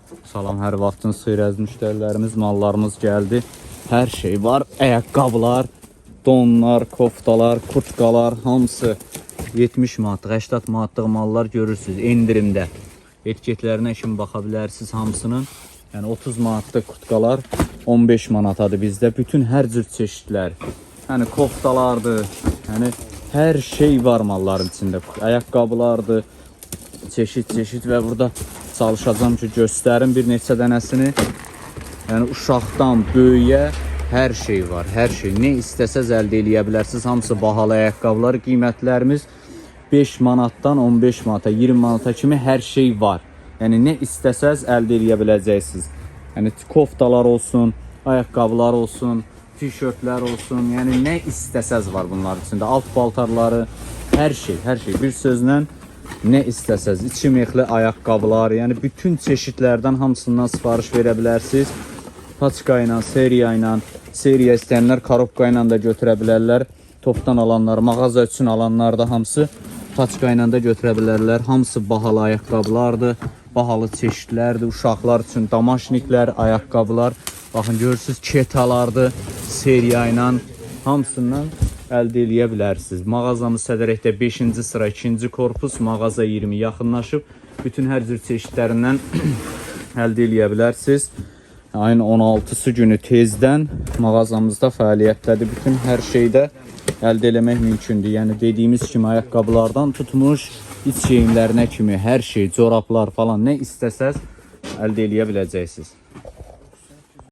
Salam, hər vaxtınız xeyir əziz müştərilərimiz, mallarımız gəldi. Hər şey var, ayaqqabılar, donlar, koftalar, kurtkalar, hamısı 70 manatlıq, 80 manatlıq mallar görürsünüz endirimdə. Etiketlərinə kimi baxa bilərsiniz hamısının. Yəni 30 manatlıq kurtkalar 15 manatadır bizdə. Bütün hər cür çeşidlər, yəni koftalardır, yəni hər şey var malların içində. Ayaqqabılardır, çeşid və burada çalışacağım ki göstərim bir neçə dənəsini. Yəni uşaqdan böyüyə hər şey var, hər şey. Nə istəsəz əldə edə bilərsiniz. Hamısı bahalı ayaqqabılar. Qiymətlərimiz 5 manatdan 15 manata, 20 manata kimi hər şey var. Yəni nə istəsəz əldə edə biləcəksiniz. Yəni koftalar olsun, ayaqqabılar olsun, tişörtlər olsun. Yəni nə istəsəz var bunlar içində. Alt paltarları, hər şey, hər şey. Bir sözlə nə istəsəz, içi mexli ayaqqabılar, yəni bütün çeşidlərdən hamısından sifariş verə bilərsiniz. Paçka ilə, seriya istəyənlər korobka ilə də götürə bilərlər. Topdan alanlar, mağaza üçün alanlar da hamısı paçka ilə də götürə bilərlər. Hamısı bahalı ayaqqabılardır, bahalı çeşidlərdir. Uşaqlar üçün damaşniklər, ayaqqabılar. Baxın görürsünüz, ketalardır, seriya ilə hamısından əldə edə bilərsiniz. Mağazamız Sədərəkdə 5-ci sıra 2-ci korpus, mağaza 20 yaxınlaşıb. Bütün hər cür çeşidlərindən əldə edə bilərsiniz. Ayın 16-sı günü tezdən mağazamızda fəaliyyətdədir. Bütün hər şeydə əldə eləmək mümkündür. Yəni dediyimiz kimi ayaqqabılardan tutmuş, iç geyimlərinə kimi hər şey, corablar falan nə istəsəz əldə edə biləcəksiniz.